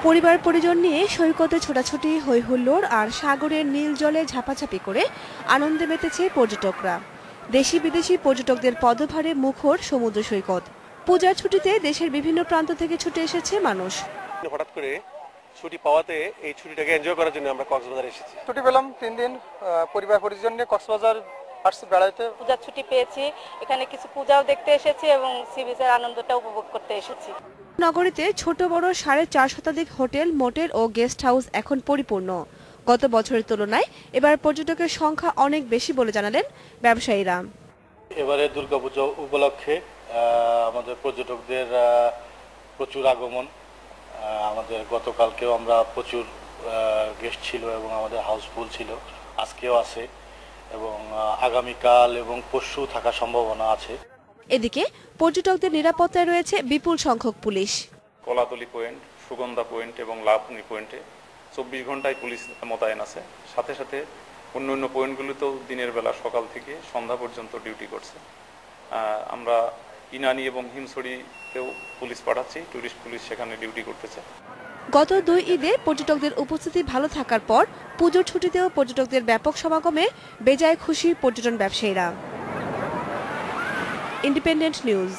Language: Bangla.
পরিবার পরিজন নিয়ে সৈকতে ছোটাছুটি, হইহুল্লোড় আর সাগরের নীল জলে ঝাপাঝাপি করে আনন্দে মেতেছে পর্যটকরা। দেশি বিদেশি পর্যটকদের পদভারে মুখর সমুদ্র সৈকত। পূজার ছুটিতে দেশের বিভিন্ন প্রান্ত থেকে ছুটে এসেছে মানুষ। হঠাৎ করে ছুটি পাওয়াতে এই ছুটিটাকে এনজয় করার জন্য আমরা কক্সবাজার এসেছি। ছুটি পেলাম 3 দিন, পরিবার পরিজন নিয়ে কক্সবাজার আসছি বেড়াইতে। পূজার ছুটি পেয়েছি, এখানে কিছু পূজাও দেখতে এসেছি এবং সি বিচের আনন্দটা উপভোগ করতে এসেছি। নগরীতে ছোট বড় 4.5 শতাধিক হোটেল, মোটেল ও গেস্ট হাউস এখন পরিপূর্ণ। গত বছরের তুলনায় এবার পর্যটকের সংখ্যা অনেক বেশি বলে জানালেন ব্যবসায়ীরা। এবারে দুর্গাপূজা উপলক্ষে আমাদের পর্যটকদের প্রচুর আগমন। আমাদের গতকালকেও আমরা প্রচুর গেস্ট ছিল এবং আমাদের হাউসফুল ছিল, আজকেও আছে এবং আগামীকাল এবং পরশু থাকার সম্ভাবনা আছে। এদিকে পর্যটকদের নিরাপত্তায় রয়েছে বিপুল সংখ্যক police. Kolatoli point, Sugandha point এবং লাভনি পয়েন্টে 24 ঘন্টায় পুলিশ মোতায়েন আছে। সাথে সাথে অন্য অন্য পয়েন্টগুলোতেও দিনের বেলা সকাল থেকে সন্ধ্যা পর্যন্ত ডিউটি করছে। আমরা ইনানি এবং হিমছড়িতেও পুলিশ পাঠাচ্ছি, টুরিস্ট পুলিশ সেখানে ডিউটি করতেছে। গত 2 ঈদে পর্যটকদের উপস্থিতি ভালো থাকার পর পুজোর ছুটিতেও পর্যটকদের ব্যাপক সমাগমে বেজায় খুশি পর্যটন ব্যবসায়ীরা। Independent news.